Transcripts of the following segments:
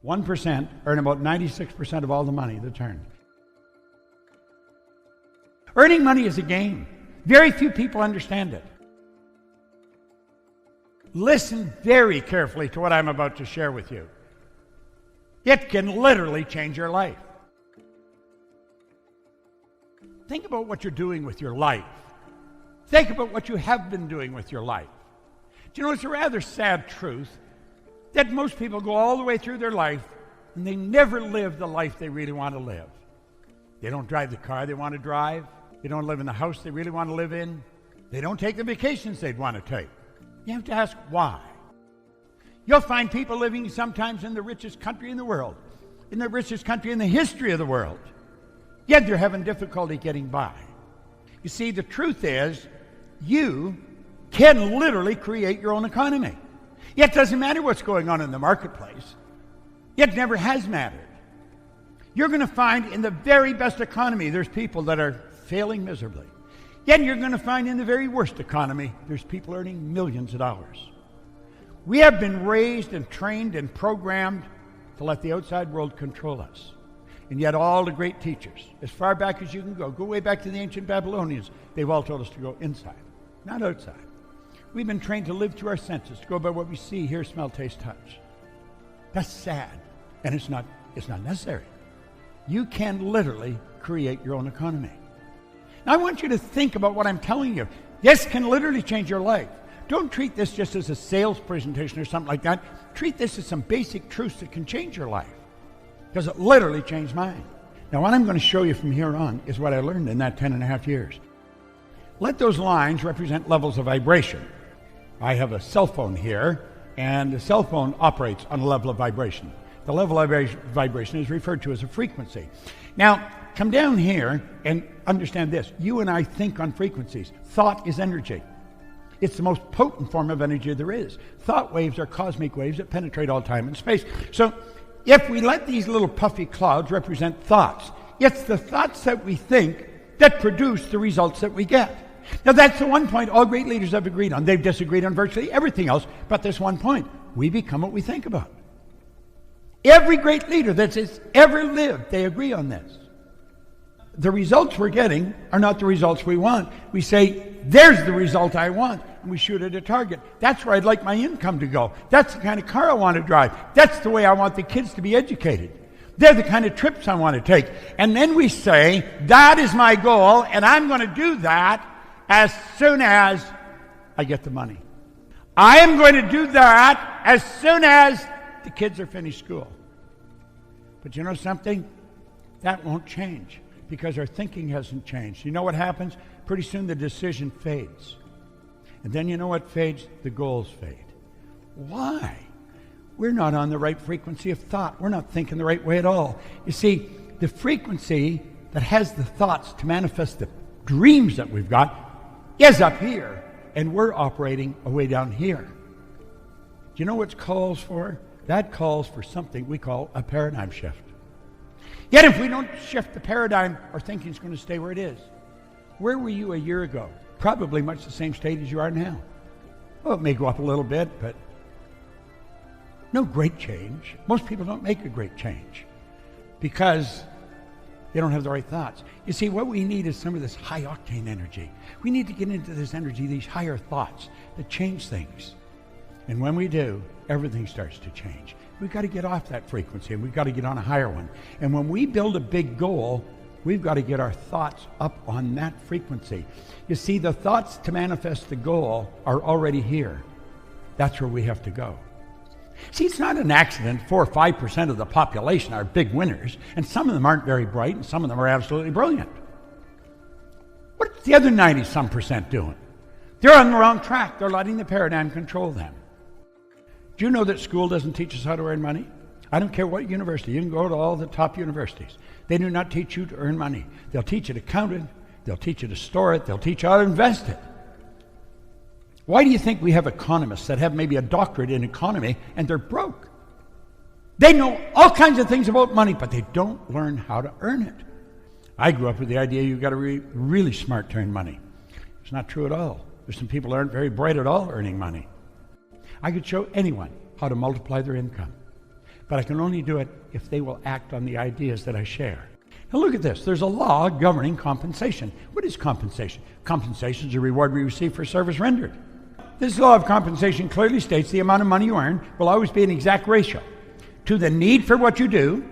1% earn about 96% of all the money that's earned. Earning money is a game. Very few people understand it. Listen very carefully to what I'm about to share with you. It can literally change your life. Think about what you're doing with your life. Think about what you have been doing with your life. Do you know, it's a rather sad truth that most people go all the way through their life and they never live the life they really want to live. They don't drive the car they want to drive. They don't live in the house they really want to live in. They don't take the vacations they'd want to take. You have to ask why. You'll find people living sometimes in the richest country in the world, in the richest country in the history of the world, yet they're having difficulty getting by. You see, the truth is, you can literally create your own economy. Yet it doesn't matter what's going on in the marketplace. Yet never has mattered. You're going to find in the very best economy, there's people that are failing miserably. Yet you're going to find in the very worst economy, there's people earning millions of dollars. We have been raised and trained and programmed to let the outside world control us. And yet all the great teachers, as far back as you can go way back to the ancient Babylonians, they've all told us to go inside, not outside. We've been trained to live through our senses, to go by what we see, hear, smell, taste, touch. That's sad, and it's not necessary. You can literally create your own economy. Now I want you to think about what I'm telling you. This can literally change your life. Don't treat this just as a sales presentation or something like that. Treat this as some basic truths that can change your life, because it literally changed mine. Now what I'm going to show you from here on is what I learned in that 10.5 years. Let those lines represent levels of vibration. I have a cell phone here, and the cell phone operates on a level of vibration. The level of vibration is referred to as a frequency. Now, come down here and understand this. You and I think on frequencies. Thought is energy. It's the most potent form of energy there is. Thought waves are cosmic waves that penetrate all time and space. So, if we let these little puffy clouds represent thoughts, it's the thoughts that we think that produce the results that we get. Now that's the one point all great leaders have agreed on. They've disagreed on virtually everything else, but this one point. We become what we think about. Every great leader that's ever lived, they agree on this. The results we're getting are not the results we want. We say, there's the result I want, and we shoot at a target. That's where I'd like my income to go. That's the kind of car I want to drive. That's the way I want the kids to be educated. They're the kind of trips I want to take. And then we say, that is my goal, and I'm going to do that as soon as I get the money. I am going to do that as soon as the kids are finished school. But you know something? That won't change because our thinking hasn't changed. You know what happens? Pretty soon the decision fades. And then you know what fades? The goals fade. Why? We're not on the right frequency of thought. We're not thinking the right way at all. You see, the frequency that has the thoughts to manifest the dreams that we've got is up here, and we're operating way down here. Do you know what it calls for? That calls for something we call a paradigm shift. Yet if we don't shift the paradigm, our thinking is going to stay where it is. Where were you a year ago? Probably much the same state as you are now. Well, it may go up a little bit, but no great change. Most people don't make a great change because they don't have the right thoughts. You see, what we need is some of this high-octane energy. We need to get into this energy, these higher thoughts that change things. And when we do, everything starts to change. We've got to get off that frequency, and we've got to get on a higher one. And when we build a big goal, we've got to get our thoughts up on that frequency. You see, the thoughts to manifest the goal are already here. That's where we have to go. See, it's not an accident 4 or 5% of the population are big winners, and some of them aren't very bright, and some of them are absolutely brilliant. What's the other 90-some percent doing? They're on the wrong track. They're letting the paradigm control them. Do you know that school doesn't teach us how to earn money? I don't care what university. You can go to all the top universities. They do not teach you to earn money. They'll teach you to count it. They'll teach you to store it. They'll teach you how to invest it. Why do you think we have economists that have maybe a doctorate in economy and they're broke? They know all kinds of things about money, but they don't learn how to earn it. I grew up with the idea you've got to be really smart to earn money. It's not true at all. There's some people who aren't very bright at all earning money. I could show anyone how to multiply their income. but I can only do it if they will act on the ideas that I share. Now look at this. There's a law governing compensation. What is compensation? Compensation is a reward we receive for service rendered. This law of compensation clearly states the amount of money you earn will always be an exact ratio to the need for what you do,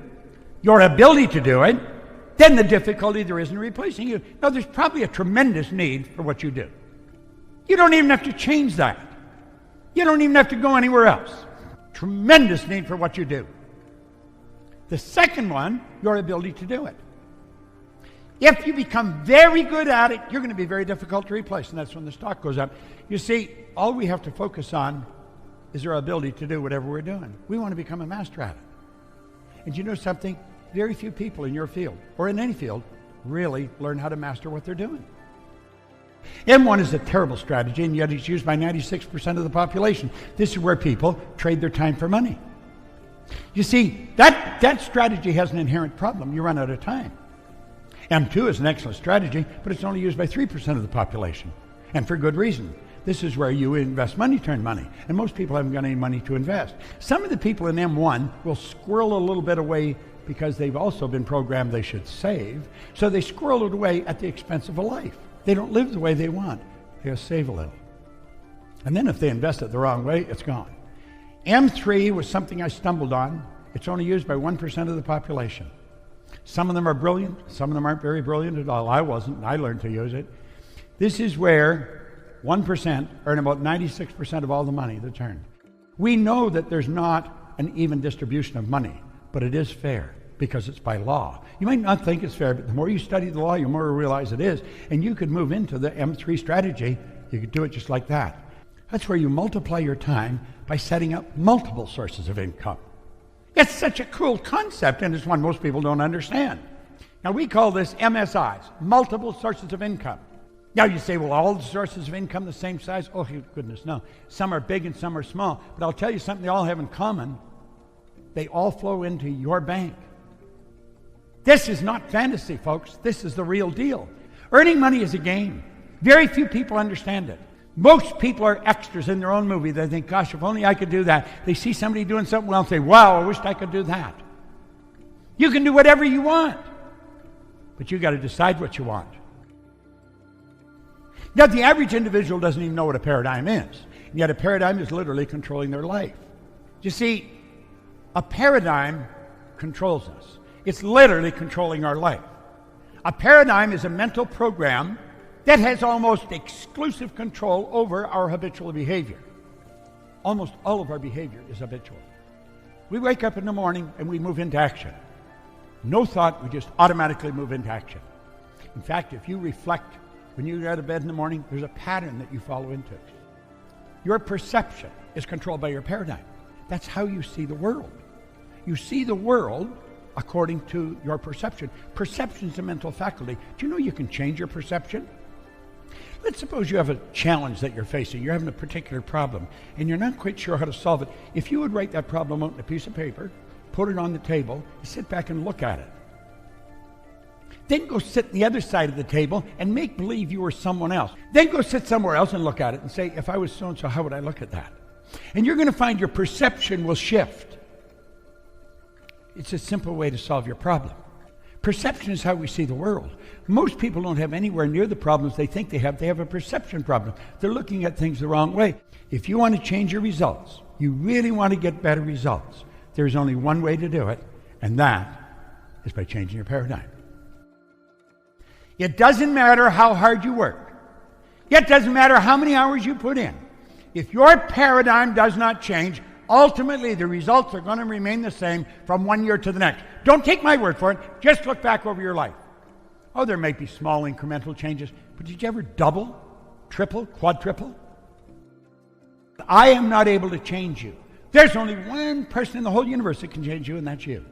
your ability to do it, then the difficulty there is in replacing you. Now, there's probably a tremendous need for what you do. You don't even have to change that. You don't even have to go anywhere else. Tremendous need for what you do. The second one, your ability to do it. If you become very good at it, you're going to be very difficult to replace, and that's when the stock goes up. You see, all we have to focus on is our ability to do whatever we're doing. We want to become a master at it. And you know something? Very few people in your field, or in any field, really learn how to master what they're doing. M1 is a terrible strategy, and yet it's used by 96% of the population. This is where people trade their time for money. You see, that strategy has an inherent problem. You run out of time. M2 is an excellent strategy, but it's only used by 3% of the population, and for good reason. This is where you invest money, turn money, and most people haven't got any money to invest. Some of the people in M1 will squirrel a little bit away because they've also been programmed they should save, so they squirrel it away at the expense of a life. They don't live the way they want. They just save a little. And then if they invest it the wrong way, it's gone. M3 was something I stumbled on. It's only used by 1% of the population. Some of them are brilliant. Some of them aren't very brilliant at all. I wasn't, and I learned to use it. This is where 1% earn about 96% of all the money that's earned. We know that there's not an even distribution of money, but it is fair because it's by law. You might not think it's fair, but the more you study the law, the more you realize it is. And you could move into the M3 strategy. You could do it just like that. That's where you multiply your time by setting up multiple sources of income. It's such a cool concept, and it's one most people don't understand. Now, we call this MSIs, multiple sources of income. Now, you say, well, all the sources of income the same size? Oh, goodness, no. Some are big and some are small. But I'll tell you something they all have in common. They all flow into your bank. This is not fantasy, folks. This is the real deal. Earning money is a game. Very few people understand it. Most people are extras in their own movie. They think, gosh, if only I could do that. They see somebody doing something well and say, wow, I wish I could do that. You can do whatever you want, but you got to decide what you want. Now, the average individual doesn't even know what a paradigm is, and yet a paradigm is literally controlling their life. You see, a paradigm controls us. It's literally controlling our life. A paradigm is a mental program that has almost exclusive control over our habitual behavior. Almost all of our behavior is habitual. We wake up in the morning and we move into action. No thought, we just automatically move into action. In fact, if you reflect when you get out of bed in the morning, there's a pattern that you follow into. Your perception is controlled by your paradigm. That's how you see the world. You see the world according to your perception. Perception is a mental faculty. Do you know you can change your perception? Let's suppose you have a challenge that you're facing. You're having a particular problem, and you're not quite sure how to solve it. If you would write that problem out on a piece of paper, put it on the table, sit back and look at it. Then go sit on the other side of the table and make believe you were someone else. Then go sit somewhere else and look at it and say, if I was so-and-so, how would I look at that? And you're going to find your perception will shift. It's a simple way to solve your problem. Perception is how we see the world. Most people don't have anywhere near the problems they think they have. They have a perception problem. They're looking at things the wrong way. If you want to change your results, you really want to get better results, there's only one way to do it, and that is by changing your paradigm. It doesn't matter how hard you work. It doesn't matter how many hours you put in. If your paradigm does not change, ultimately the results are going to remain the same from one year to the next. Don't take my word for it. Just look back over your life. Oh, there may be small incremental changes, but did you ever double, triple, quadruple? I am not able to change you. There's only one person in the whole universe that can change you, and that's you.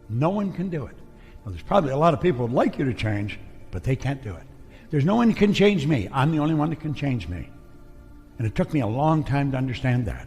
No one can do it. Well, there's probably a lot of people who'd like you to change, but they can't do it. There's no one who can change me. I'm the only one that can change me. And it took me a long time to understand that.